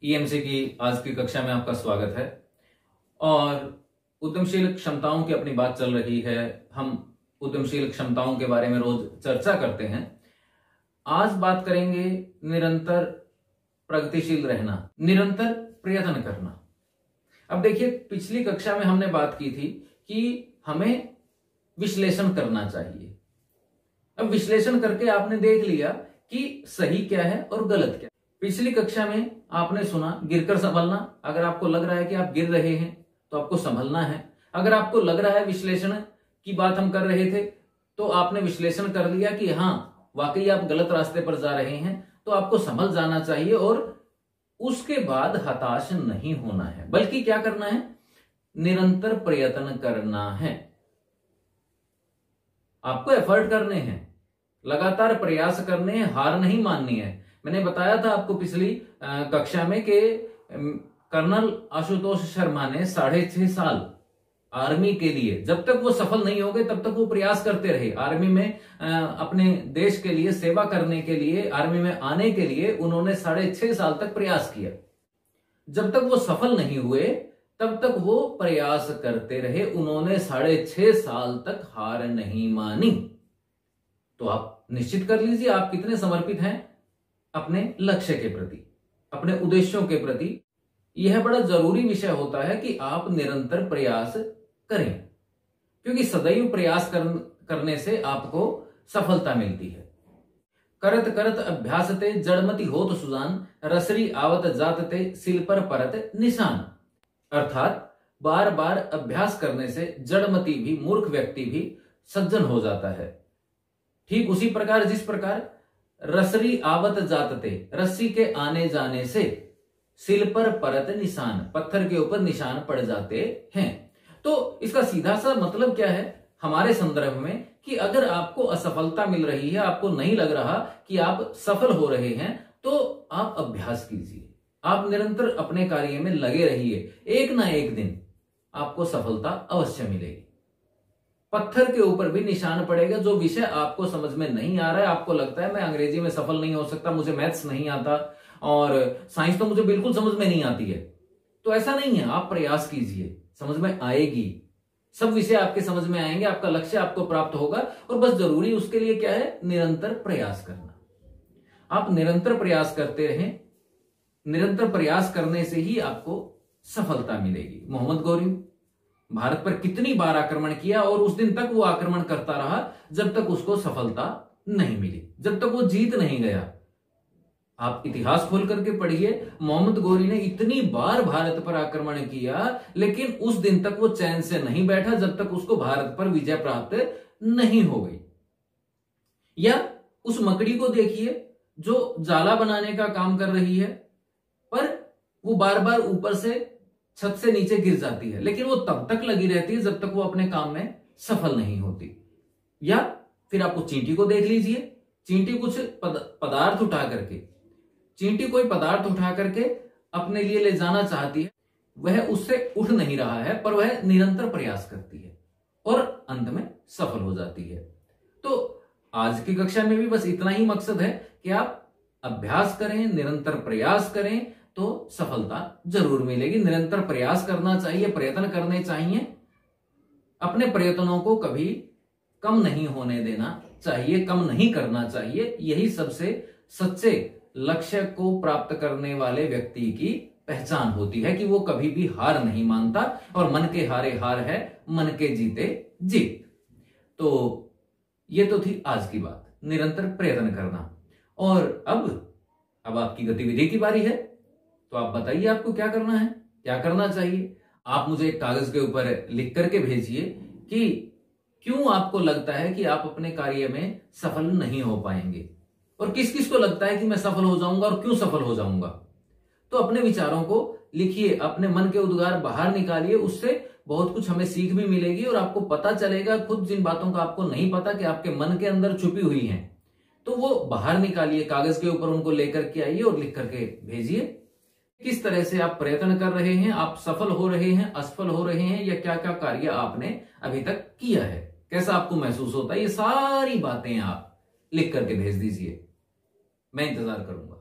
EMC की आज की कक्षा में आपका स्वागत है। और उद्यमशील क्षमताओं की अपनी बात चल रही है। हम उद्यमशील क्षमताओं के बारे में रोज चर्चा करते हैं। आज बात करेंगे निरंतर प्रगतिशील रहना, निरंतर प्रयत्न करना। अब देखिए, पिछली कक्षा में हमने बात की थी कि हमें विश्लेषण करना चाहिए। अब विश्लेषण करके आपने देख लिया कि सही क्या है और गलत क्या है। पिछली कक्षा में आपने सुना गिरकर संभलना। अगर आपको लग रहा है कि आप गिर रहे हैं तो आपको संभलना है। अगर आपको लग रहा है, विश्लेषण की बात हम कर रहे थे, तो आपने विश्लेषण कर लिया कि हाँ वाकई आप गलत रास्ते पर जा रहे हैं, तो आपको संभल जाना चाहिए और उसके बाद हताश नहीं होना है, बल्कि क्या करना है, निरंतर प्रयत्न करना है। आपको एफर्ट करने हैं, लगातार प्रयास करने हैं, हार नहीं माननी है। मैंने बताया था आपको पिछली कक्षा में कि कर्नल आशुतोष शर्मा ने 6.5 साल आर्मी के लिए, जब तक वो सफल नहीं हो गए तब तक वो प्रयास करते रहे। आर्मी में अपने देश के लिए सेवा करने के लिए, आर्मी में आने के लिए उन्होंने 6.5 साल तक प्रयास किया। जब तक वो सफल नहीं हुए तब तक वो प्रयास करते रहे। उन्होंने 6.5 साल तक हार नहीं मानी। तो आप निश्चित कर लीजिए आप कितने समर्पित हैं अपने लक्ष्य के प्रति, अपने उद्देश्यों के प्रति। यह बड़ा जरूरी विषय होता है कि आप निरंतर प्रयास करें, क्योंकि सदैव प्रयास करने से आपको सफलता मिलती है। करत करत अभ्यासते जड़मति होत सुजान, रसरी आवत जातते सिल पर परत निशान। अर्थात बार बार अभ्यास करने से जड़मति भी, मूर्ख व्यक्ति भी सज्जन हो जाता है। ठीक उसी प्रकार जिस प्रकार रसरी आवत जातते, रस्सी के आने जाने से, सिल पर परत निशान, पत्थर के ऊपर निशान पड़ जाते हैं। तो इसका सीधा सा मतलब क्या है हमारे संदर्भ में, कि अगर आपको असफलता मिल रही है, आपको नहीं लग रहा कि आप सफल हो रहे हैं, तो आप अभ्यास कीजिए, आप निरंतर अपने कार्य में लगे रहिए। एक ना एक दिन आपको सफलता अवश्य मिलेगी। पत्थर के ऊपर भी निशान पड़ेगा। जो विषय आपको समझ में नहीं आ रहा है, आपको लगता है मैं अंग्रेजी में सफल नहीं हो सकता, मुझे मैथ्स नहीं आता और साइंस तो मुझे बिल्कुल समझ में नहीं आती है, तो ऐसा नहीं है। आप प्रयास कीजिए, समझ में आएगी। सब विषय आपके समझ में आएंगे, आपका लक्ष्य आपको प्राप्त होगा। और बस जरूरी उसके लिए क्या है, निरंतर प्रयास करना। आप निरंतर प्रयास करते रहें, निरंतर प्रयास करने से ही आपको सफलता मिलेगी। मोहम्मद गौरी भारत पर कितनी बार आक्रमण किया और उस दिन तक वो आक्रमण करता रहा जब तक उसको सफलता नहीं मिली, जब तक वो जीत नहीं गया। आप इतिहास खोल करके पढ़िए, मोहम्मद गौरी ने इतनी बार भारत पर आक्रमण किया, लेकिन उस दिन तक वो चैन से नहीं बैठा जब तक उसको भारत पर विजय प्राप्त नहीं हो गई। या उस मकड़ी को देखिए जो जाला बनाने का काम कर रही है, पर वो बार बार ऊपर से छत से नीचे गिर जाती है, लेकिन वो तब तक लगी रहती है जब तक वो अपने काम में सफल नहीं होती। या फिर आपको चींटी को देख लीजिए, चींटी कुछ पदार्थ उठा करके, चींटी कोई पदार्थ उठा करके अपने लिए ले जाना चाहती है, वह उससे उठ नहीं रहा है, पर वह निरंतर प्रयास करती है और अंत में सफल हो जाती है। तो आज की कक्षा में भी बस इतना ही मकसद है कि आप अभ्यास करें, निरंतर प्रयास करें, तो सफलता जरूर मिलेगी। निरंतर प्रयास करना चाहिए, प्रयत्न करने चाहिए। अपने प्रयत्नों को कभी कम नहीं होने देना चाहिए, कम नहीं करना चाहिए। यही सबसे सच्चे लक्ष्य को प्राप्त करने वाले व्यक्ति की पहचान होती है, कि वो कभी भी हार नहीं मानता। और मन के हारे हार है, मन के जीते जीत। तो ये तो थी आज की बात, निरंतर प्रयत्न करना। और अब आपकी गतिविधि की बारी है। तो आप बताइए आपको क्या करना है, क्या करना चाहिए। आप मुझे एक कागज के ऊपर लिख करके भेजिए कि क्यों आपको लगता है कि आप अपने कार्य में सफल नहीं हो पाएंगे, और किस किस को लगता है कि मैं सफल हो जाऊंगा और क्यों सफल हो जाऊंगा। तो अपने विचारों को लिखिए, अपने मन के उद्गार बाहर निकालिए। उससे बहुत कुछ हमें सीख भी मिलेगी और आपको पता चलेगा खुद जिन बातों का आपको नहीं पता कि आपके मन के अंदर छुपी हुई हैं, तो वो बाहर निकालिए, कागज के ऊपर उनको लेकर के आइए और लिख करके भेजिए। किस तरह से आप प्रयत्न कर रहे हैं, आप सफल हो रहे हैं, असफल हो रहे हैं, या क्या क्या कार्य आपने अभी तक किया है, कैसा आपको महसूस होता है, ये सारी बातें आप लिख करके भेज दीजिए। मैं इंतजार करूंगा।